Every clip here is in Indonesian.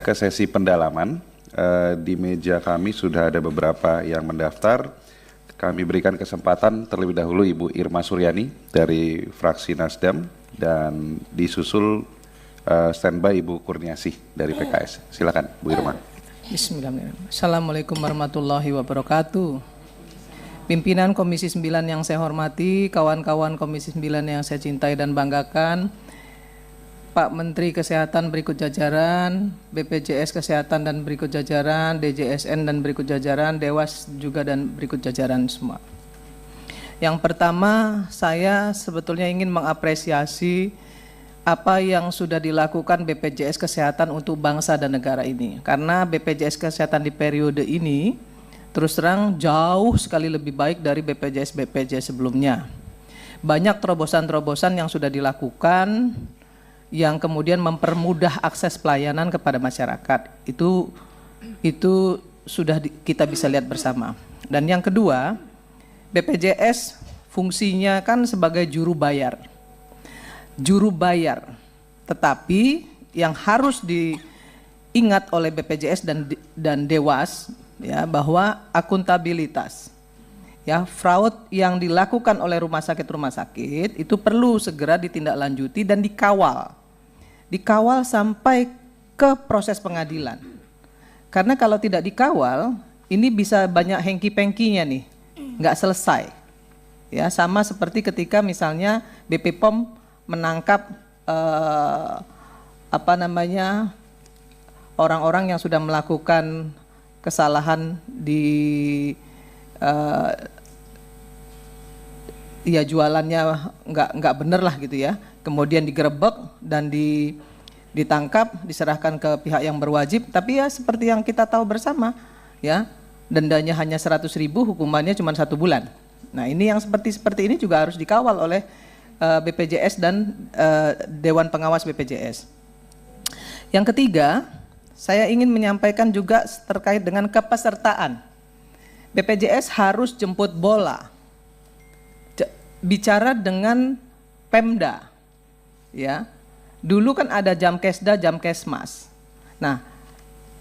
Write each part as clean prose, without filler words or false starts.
ke sesi pendalaman. Di meja kami sudah ada beberapa yang mendaftar. Kami berikan kesempatan terlebih dahulu Ibu Irma Suryani dari fraksi Nasdem dan disusul standby Ibu Kurniasih dari PKS. Silakan Bu Irma. Bismillahirrahmanirrahim. Assalamualaikum warahmatullahi wabarakatuh. Pimpinan Komisi 9 yang saya hormati, kawan-kawan Komisi 9 yang saya cintai dan banggakan, Pak Menteri Kesehatan berikut jajaran, BPJS Kesehatan dan berikut jajaran, DJSN dan berikut jajaran, Dewas juga dan berikut jajaran semua. Yang pertama, saya sebetulnya ingin mengapresiasi apa yang sudah dilakukan BPJS Kesehatan untuk bangsa dan negara ini. Karena BPJS Kesehatan di periode ini terus terang jauh sekali lebih baik dari BPJS sebelumnya. Banyak terobosan-terobosan yang sudah dilakukan yang kemudian mempermudah akses pelayanan kepada masyarakat. Itu sudah kita bisa lihat bersama. Dan yang kedua, BPJS fungsinya kan sebagai juru bayar, tetapi yang harus diingat oleh BPJS dan Dewas ya, bahwa akuntabilitas ya, fraud yang dilakukan oleh rumah sakit itu perlu segera ditindaklanjuti dan dikawal sampai ke proses pengadilan. Karena kalau tidak dikawal, ini bisa banyak hengki-pengkinya nih, nggak selesai. Ya, sama seperti ketika misalnya BP POM menangkap orang-orang yang sudah melakukan kesalahan di ya jualannya nggak bener lah gitu ya, kemudian digerebek dan ditangkap, diserahkan ke pihak yang berwajib, tapi ya seperti yang kita tahu bersama ya, dendanya hanya 100.000, hukumannya cuma 1 bulan. Nah ini yang seperti ini juga harus dikawal oleh BPJS dan Dewan Pengawas BPJS. Yang ketiga, saya ingin menyampaikan juga terkait dengan kepesertaan. BPJS harus jemput bola, bicara dengan Pemda. Ya, dulu kan ada Jamkesda, Jamkesmas. Nah,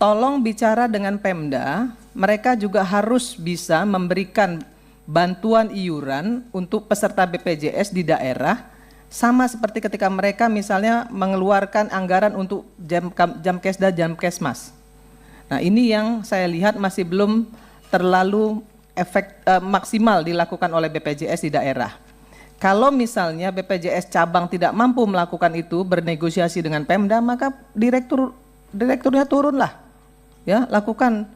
tolong bicara dengan Pemda, mereka juga harus bisa memberikan bantuan iuran untuk peserta BPJS di daerah, sama seperti ketika mereka misalnya mengeluarkan anggaran untuk Jamkesda, Jamkesmas. Nah ini yang saya lihat masih belum terlalu maksimal dilakukan oleh BPJS di daerah. Kalau misalnya BPJS cabang tidak mampu melakukan itu, bernegosiasi dengan Pemda, maka direkturnya turunlah, ya, lakukan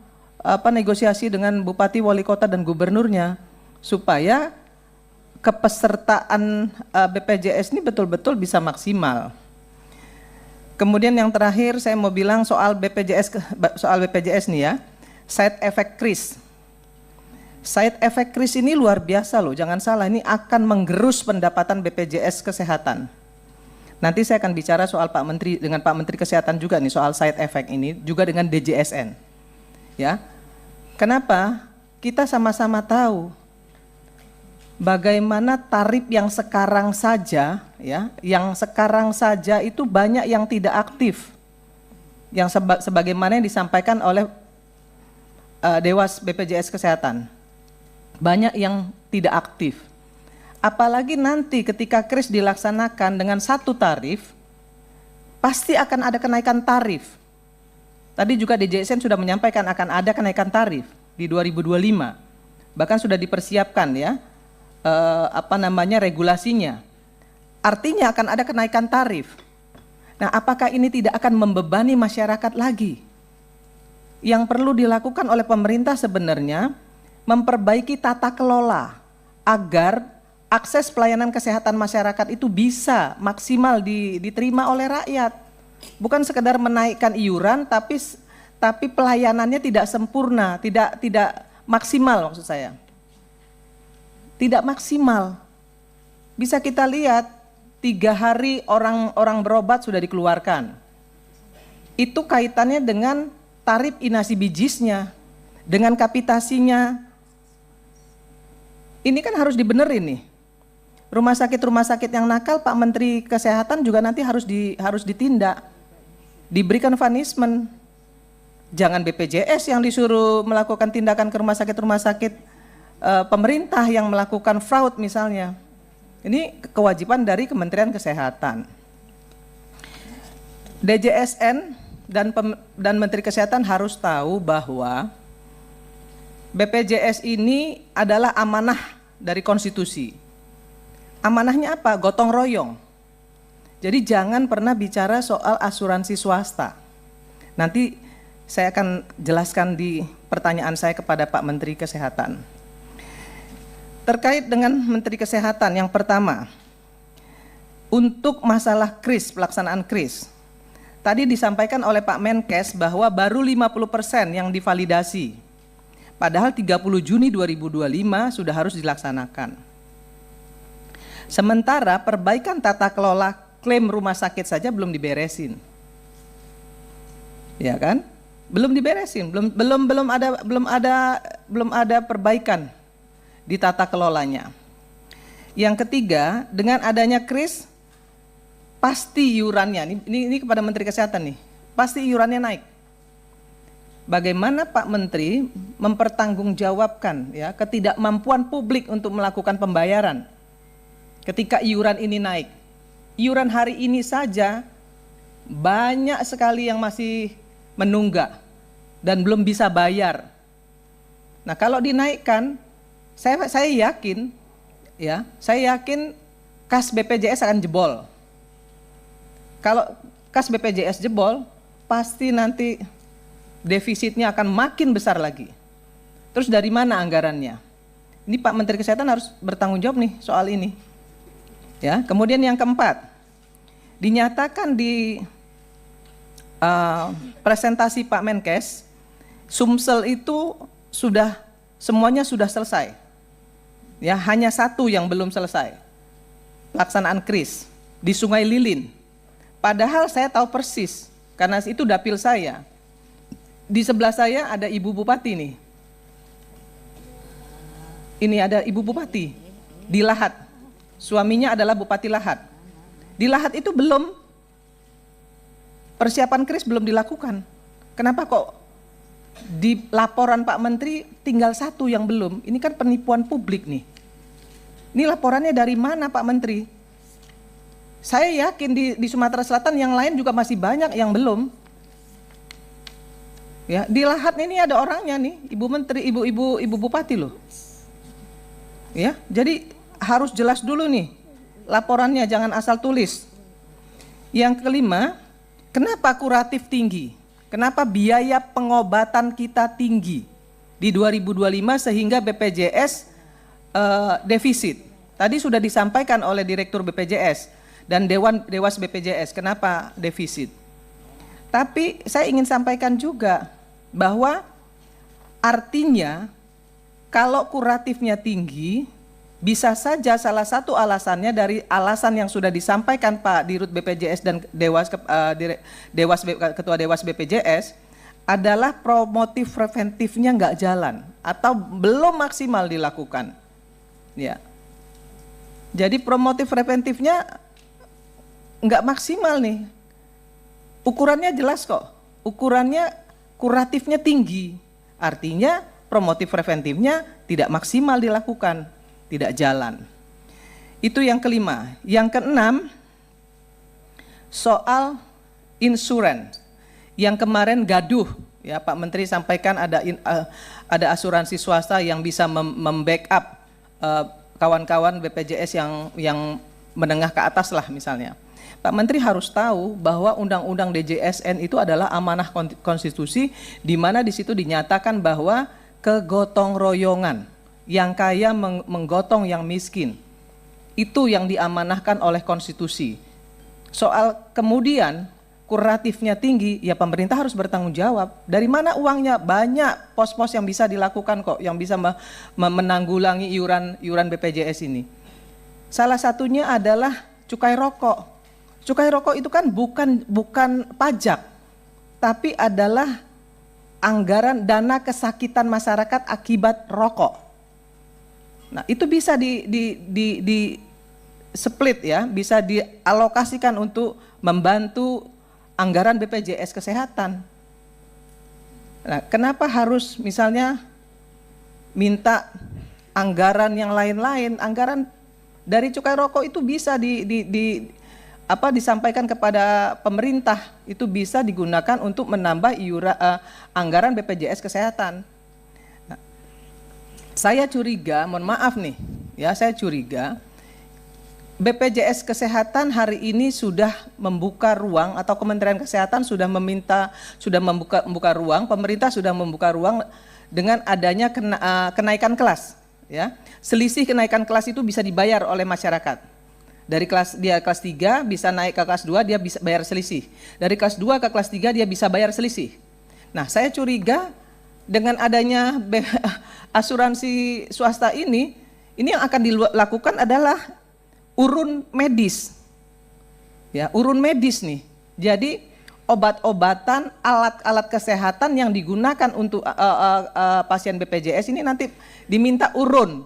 negosiasi dengan bupati, wali kota dan gubernurnya, supaya kepesertaan BPJS ini betul-betul bisa maksimal. Kemudian yang terakhir saya mau bilang soal BPJS nih ya, side effect kris. Side effect kris ini luar biasa loh, jangan salah, ini akan menggerus pendapatan BPJS Kesehatan. Nanti saya akan bicara soal Pak Menteri dengan Pak Menteri Kesehatan juga nih soal side effect ini, juga dengan DJSN. Ya, kenapa? Kita sama-sama tahu bagaimana tarif yang sekarang saja, ya, yang sekarang saja itu banyak yang tidak aktif, yang sebagaimana yang disampaikan oleh Dewas BPJS Kesehatan, banyak yang tidak aktif. Apalagi nanti ketika kris dilaksanakan dengan satu tarif, pasti akan ada kenaikan tarif. Tadi juga DJSN sudah menyampaikan akan ada kenaikan tarif di 2025, bahkan sudah dipersiapkan ya. Regulasinya. Artinya akan ada kenaikan tarif. Nah, apakah ini tidak akan membebani masyarakat lagi? Yang perlu dilakukan oleh pemerintah sebenarnya memperbaiki tata kelola agar akses pelayanan kesehatan masyarakat itu bisa maksimal diterima oleh rakyat. Bukan sekedar menaikkan iuran tapi pelayanannya tidak sempurna, tidak maksimal maksud saya. Tidak maksimal. Bisa kita lihat 3 hari orang berobat sudah dikeluarkan. Itu kaitannya dengan tarif inasi bijisnya, dengan kapitasinya. Ini kan harus dibenerin nih. Rumah sakit yang nakal, Pak Menteri Kesehatan juga nanti harus ditindak, diberikan punishment, Jangan BPJS yang disuruh melakukan tindakan ke rumah sakit pemerintah yang melakukan fraud misalnya. Ini kewajiban dari Kementerian Kesehatan. DJSN dan Menteri Kesehatan harus tahu bahwa BPJS ini adalah amanah dari konstitusi. Amanahnya apa? Gotong royong. Jadi jangan pernah bicara soal asuransi swasta. Nanti saya akan jelaskan di pertanyaan saya kepada Pak Menteri Kesehatan. Terkait dengan Menteri Kesehatan, yang pertama, untuk masalah KRIS, pelaksanaan KRIS, tadi disampaikan oleh Pak Menkes bahwa baru 50% yang divalidasi, padahal 30 Juni 2025 sudah harus dilaksanakan. Sementara perbaikan tata kelola klaim rumah sakit saja belum diberesin. Ya kan? Belum diberesin, belum ada perbaikan di tata kelolanya. Yang ketiga, dengan adanya KRIS, pasti iurannya, ini kepada Menteri Kesehatan nih, pasti iurannya naik. Bagaimana Pak Menteri mempertanggungjawabkan ya ketidakmampuan publik untuk melakukan pembayaran ketika iuran ini naik? Iuran hari ini saja banyak sekali yang masih menunggak dan belum bisa bayar. Nah, kalau dinaikkan, saya yakin kas BPJS akan jebol. Kalau kas BPJS jebol, pasti nanti defisitnya akan makin besar lagi. Terus dari mana anggarannya? Ini Pak Menteri Kesehatan harus bertanggung jawab nih soal ini. Ya, kemudian yang keempat, dinyatakan di presentasi Pak Menkes, Sumsel itu semuanya sudah selesai. Ya, hanya satu yang belum selesai. Pelaksanaan KRIS di Sungai Lilin. Padahal saya tahu persis karena itu dapil saya. Di sebelah saya ada Ibu Bupati nih. Ini ada Ibu Bupati di Lahat. Suaminya adalah Bupati Lahat. Di Lahat itu persiapan KRIS belum dilakukan. Kenapa kok di laporan Pak Menteri tinggal satu yang belum? Ini kan penipuan publik nih. Ini laporannya dari mana Pak Menteri? Saya yakin di Sumatera Selatan yang lain juga masih banyak yang belum. Ya, di Lahat ini ada orangnya nih, Ibu Menteri, Ibu Bupati loh. Ya, jadi harus jelas dulu nih laporannya, jangan asal tulis. Yang kelima, kenapa kuratif tinggi? Kenapa biaya pengobatan kita tinggi di 2025 sehingga BPJS defisit? Tadi sudah disampaikan oleh Direktur BPJS dan Dewas BPJS, kenapa defisit? Tapi saya ingin sampaikan juga bahwa artinya kalau kuratifnya tinggi, bisa saja salah satu alasannya dari alasan yang sudah disampaikan Pak Dirut BPJS dan Ketua Dewas BPJS adalah promotif preventifnya nggak jalan atau belum maksimal dilakukan. Ya, jadi promotif preventifnya nggak maksimal nih. Ukurannya jelas kok. Ukurannya kuratifnya tinggi. Artinya promotif preventifnya tidak maksimal dilakukan. Tidak jalan. Itu yang kelima. Yang keenam, soal insurans yang kemarin gaduh, ya Pak Menteri sampaikan ada asuransi swasta yang bisa membackup kawan-kawan BPJS yang menengah ke atas lah misalnya. Pak Menteri harus tahu bahwa Undang-Undang DJSN itu adalah amanah konstitusi, di mana di situ dinyatakan bahwa kegotong royongan. Yang kaya menggotong yang miskin. Itu yang diamanahkan oleh konstitusi. Soal kemudian kuratifnya tinggi, ya pemerintah harus bertanggung jawab. Dari mana uangnya? Banyak pos-pos yang bisa dilakukan kok, yang bisa menanggulangi iuran BPJS ini. Salah satunya adalah cukai rokok. Cukai rokok itu kan bukan pajak, tapi adalah anggaran dana kesakitan masyarakat akibat rokok. Nah, itu bisa di split ya, bisa dialokasikan untuk membantu anggaran BPJS Kesehatan. Nah, kenapa harus misalnya minta anggaran yang lain-lain? Anggaran dari cukai rokok itu bisa disampaikan kepada pemerintah, itu bisa digunakan untuk menambah anggaran BPJS Kesehatan. Nah, saya curiga, mohon maaf nih, ya saya curiga BPJS Kesehatan hari ini sudah membuka ruang, atau Kementerian Kesehatan sudah membuka ruang, pemerintah sudah membuka ruang dengan adanya kenaikan kelas, ya. Selisih kenaikan kelas itu bisa dibayar oleh masyarakat. Dari kelas 3 bisa naik ke kelas 2, dia bisa bayar selisih. Dari kelas 2 ke kelas 3 dia bisa bayar selisih. Nah, saya curiga dengan adanya asuransi swasta ini yang akan dilakukan adalah urun medis. Ya, urun medis nih. Jadi obat-obatan, alat-alat kesehatan yang digunakan untuk pasien BPJS ini nanti diminta urun.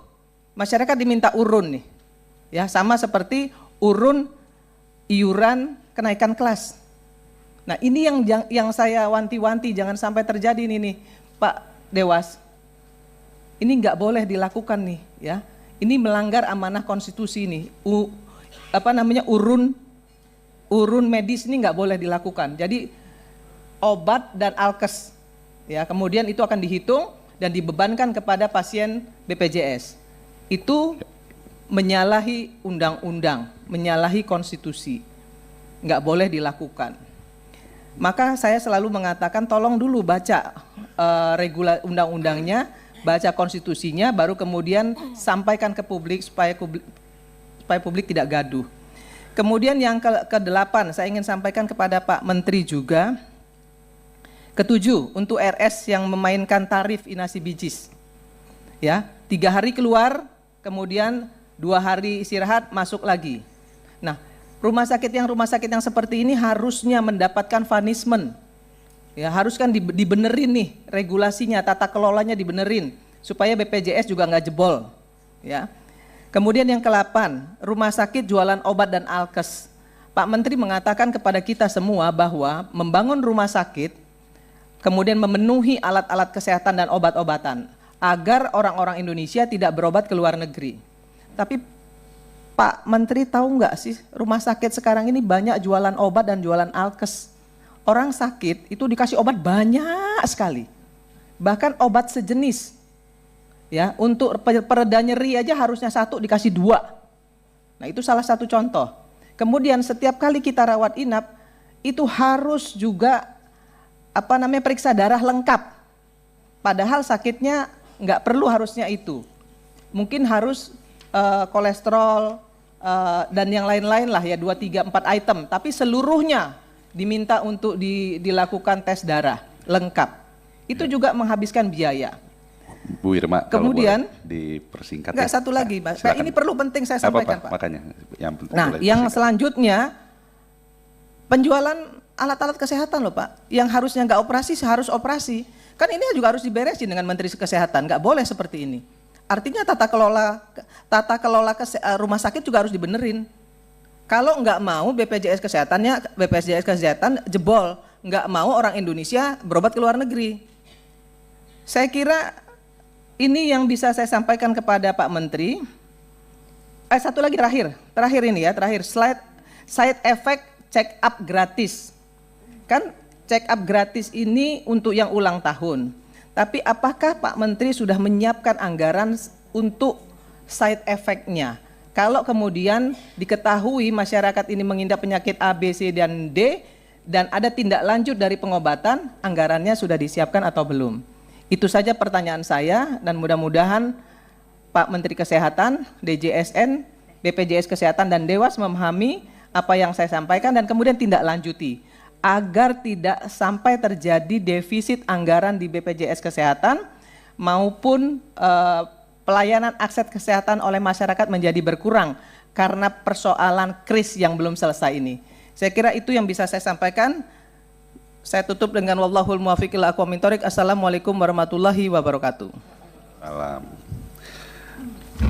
Masyarakat diminta urun nih. Ya, sama seperti urun iuran kenaikan kelas. Nah, ini yang saya wanti-wanti jangan sampai terjadi ini nih, Pak Dewas. Ini nggak boleh dilakukan nih, ya. Ini melanggar amanah konstitusi nih. Urun medis ini nggak boleh dilakukan. Jadi obat dan alkes, ya, kemudian itu akan dihitung dan dibebankan kepada pasien BPJS. Itu menyalahi undang-undang, menyalahi konstitusi. Nggak boleh dilakukan. Maka saya selalu mengatakan tolong dulu baca undang-undangnya, baca konstitusinya, baru kemudian sampaikan ke publik supaya publik tidak gaduh. Kemudian yang ke-8 saya ingin sampaikan kepada Pak Menteri juga. Ke-7 untuk RS yang memainkan tarif inasi bijis. Ya, 3 hari keluar, kemudian 2 hari istirahat, masuk lagi. Nah, rumah sakit yang seperti ini harusnya mendapatkan punishment. Ya, harus kan dibenerin nih regulasinya, tata kelolanya dibenerin supaya BPJS juga nggak jebol, ya. Kemudian yang ke-8, rumah sakit jualan obat dan alkes. Pak Menteri mengatakan kepada kita semua bahwa membangun rumah sakit, kemudian memenuhi alat-alat kesehatan dan obat-obatan agar orang-orang Indonesia tidak berobat ke luar negeri. Tapi Pak Menteri tahu nggak sih, rumah sakit sekarang ini banyak jualan obat dan jualan alkes. Orang sakit itu dikasih obat banyak sekali, bahkan obat sejenis, ya, untuk pereda nyeri aja harusnya 1 dikasih 2. Nah, itu salah satu contoh. Kemudian setiap kali kita rawat inap itu harus juga periksa darah lengkap, padahal sakitnya nggak perlu harusnya itu, mungkin harus kolesterol dan yang lain-lain lah ya, 2, 3, 4 item, tapi seluruhnya diminta untuk dilakukan tes darah lengkap. Itu juga menghabiskan biaya. Bu Irma, kemudian kalau dipersingkat. Enggak, satu lagi, Pak. Ini perlu penting saya sampaikan, Pak. Makanya yang selanjutnya penjualan alat-alat kesehatan loh, Pak. Yang harusnya nggak operasi harus operasi. Kan ini juga harus diberesin dengan Menteri Kesehatan. Nggak boleh seperti ini. Artinya tata kelola rumah sakit juga harus dibenerin. Kalau nggak mau BPJS Kesehatan jebol, nggak mau orang Indonesia berobat ke luar negeri. Saya kira ini yang bisa saya sampaikan kepada Pak Menteri. Satu lagi terakhir ini ya, side effect check up gratis. Kan check up gratis ini untuk yang ulang tahun. Tapi apakah Pak Menteri sudah menyiapkan anggaran untuk side effect-nya? Kalau kemudian diketahui masyarakat ini mengidap penyakit A, B, C, dan D, dan ada tindak lanjut dari pengobatan, anggarannya sudah disiapkan atau belum? Itu saja pertanyaan saya, dan mudah-mudahan Pak Menteri Kesehatan, DJSN, BPJS Kesehatan, dan Dewas memahami apa yang saya sampaikan dan kemudian tindak lanjuti, agar tidak sampai terjadi defisit anggaran di BPJS Kesehatan maupun pelayanan akses kesehatan oleh masyarakat menjadi berkurang karena persoalan kris yang belum selesai ini. Saya kira itu yang bisa saya sampaikan. Saya tutup dengan wallahul muwaffiq ila aqwamit thoriq. Assalamualaikum warahmatullahi wabarakatuh. Salam.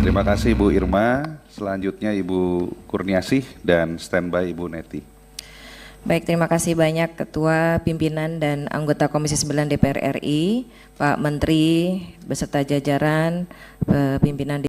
Terima kasih Bu Irma. Selanjutnya Ibu Kurniasih dan standby Ibu Neti. Baik, terima kasih banyak Ketua, Pimpinan, dan anggota Komisi 9 DPR RI, Pak Menteri, beserta jajaran, pimpinan